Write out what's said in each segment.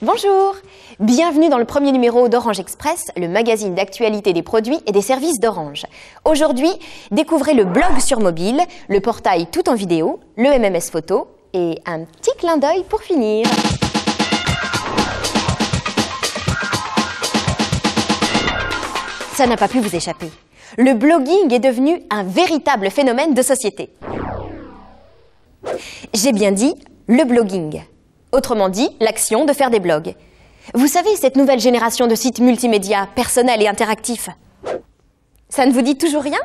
Bonjour, bienvenue dans le premier numéro d'Orange Express, le magazine d'actualité des produits et des services d'Orange. Aujourd'hui, découvrez le blog sur mobile, le portail tout en vidéo, le MMS photo et un petit clin d'œil pour finir. Ça n'a pas pu vous échapper. Le blogging est devenu un véritable phénomène de société. J'ai bien dit le blogging. Autrement dit, l'action de faire des blogs. Vous savez, cette nouvelle génération de sites multimédia, personnels et interactifs. Ça ne vous dit toujours rien?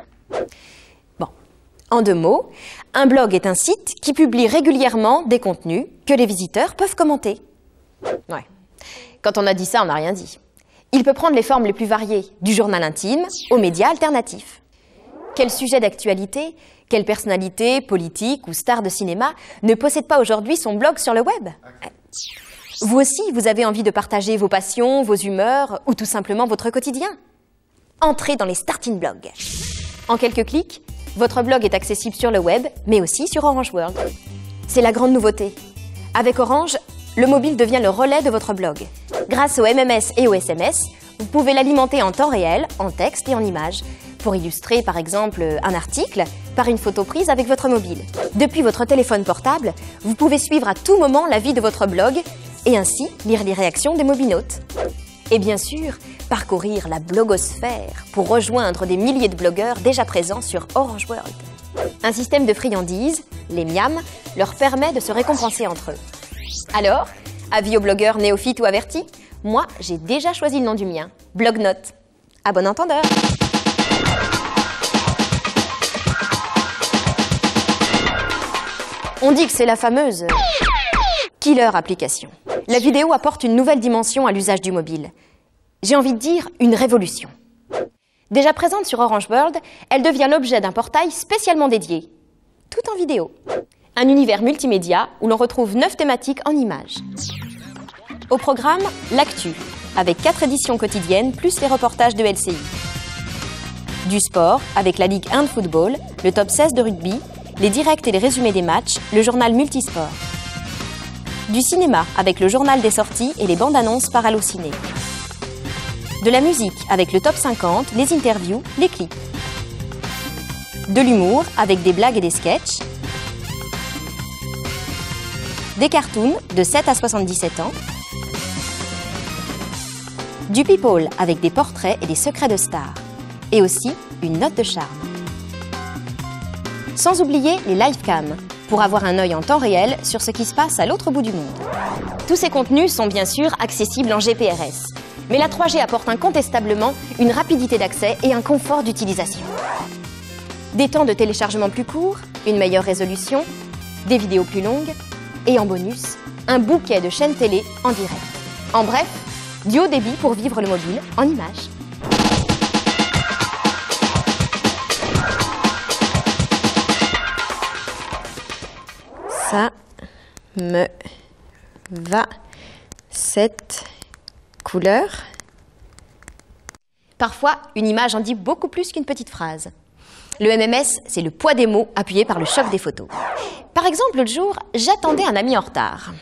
Bon, en deux mots, un blog est un site qui publie régulièrement des contenus que les visiteurs peuvent commenter. Ouais, quand on a dit ça, on n'a rien dit. Il peut prendre les formes les plus variées, du journal intime aux médias alternatifs. Quel sujet d'actualité, quelle personnalité, politique ou star de cinéma ne possède pas aujourd'hui son blog sur le web? Vous aussi, vous avez envie de partager vos passions, vos humeurs ou tout simplement votre quotidien? Entrez dans les starting blogs. En quelques clics, votre blog est accessible sur le web, mais aussi sur Orange World. C'est la grande nouveauté. Avec Orange, le mobile devient le relais de votre blog. Grâce au MMS et au SMS, vous pouvez l'alimenter en temps réel, en texte et en images, pour illustrer par exemple un article par une photo prise avec votre mobile. Depuis votre téléphone portable, vous pouvez suivre à tout moment la vie de votre blog et ainsi lire les réactions des mobinautes. Et bien sûr, parcourir la blogosphère pour rejoindre des milliers de blogueurs déjà présents sur Orange World. Un système de friandises, les miams, leur permet de se récompenser entre eux. Alors, avis aux blogueurs néophytes ou avertis, moi j'ai déjà choisi le nom du mien, Blognote. À bon entendeur. On dit que c'est la fameuse killer application. La vidéo apporte une nouvelle dimension à l'usage du mobile. J'ai envie de dire une révolution. Déjà présente sur Orange World, elle devient l'objet d'un portail spécialement dédié, tout en vidéo. Un univers multimédia où l'on retrouve 9 thématiques en images. Au programme, l'actu, avec 4 éditions quotidiennes plus les reportages de LCI. Du sport, avec la Ligue 1 de football, le top 16 de rugby, les directs et les résumés des matchs, le journal multisport. Du cinéma, avec le journal des sorties et les bandes annonces par Allociné. De la musique, avec le top 50, les interviews, les clips. De l'humour, avec des blagues et des sketchs. Des cartoons, de 7 à 77 ans. Du people, avec des portraits et des secrets de stars. Et aussi une note de charme. Sans oublier les livecams, pour avoir un œil en temps réel sur ce qui se passe à l'autre bout du monde. Tous ces contenus sont bien sûr accessibles en GPRS, mais la 3G apporte incontestablement une rapidité d'accès et un confort d'utilisation. Des temps de téléchargement plus courts, une meilleure résolution, des vidéos plus longues, et en bonus, un bouquet de chaînes télé en direct. En bref, du haut débit pour vivre le mobile en images. Ça me va, cette couleur. Parfois, une image en dit beaucoup plus qu'une petite phrase. Le MMS, c'est le poids des mots appuyé par le choc des photos. Par exemple, l'autre jour, j'attendais un ami en retard.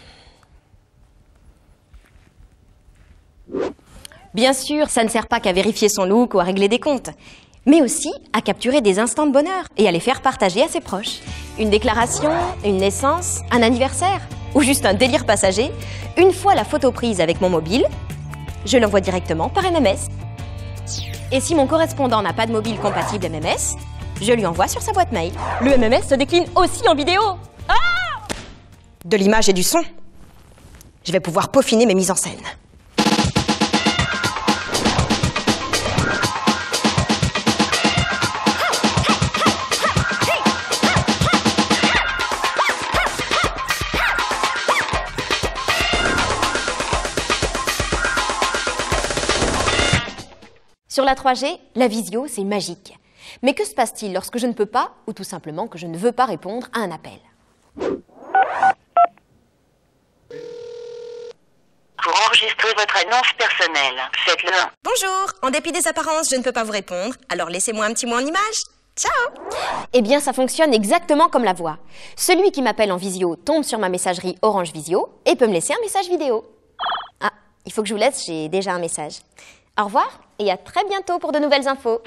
Bien sûr, ça ne sert pas qu'à vérifier son look ou à régler des comptes, mais aussi à capturer des instants de bonheur et à les faire partager à ses proches. Une déclaration, une naissance, un anniversaire ou juste un délire passager. Une fois la photo prise avec mon mobile, je l'envoie directement par MMS. Et si mon correspondant n'a pas de mobile compatible MMS, je lui envoie sur sa boîte mail. Le MMS se décline aussi en vidéo. Ah! De l'image et du son. Je vais pouvoir peaufiner mes mises en scène. Sur la 3G, la visio, c'est magique. Mais que se passe-t-il lorsque je ne peux pas, ou tout simplement que je ne veux pas répondre à un appel? Pour enregistrer votre annonce personnelle, faites-le. Bonjour, en dépit des apparences, je ne peux pas vous répondre, alors laissez-moi un petit mot en image. Ciao! Eh bien, ça fonctionne exactement comme la voix. Celui qui m'appelle en visio tombe sur ma messagerie Orange Visio et peut me laisser un message vidéo. Ah, il faut que je vous laisse, j'ai déjà un message. Au revoir et à très bientôt pour de nouvelles infos.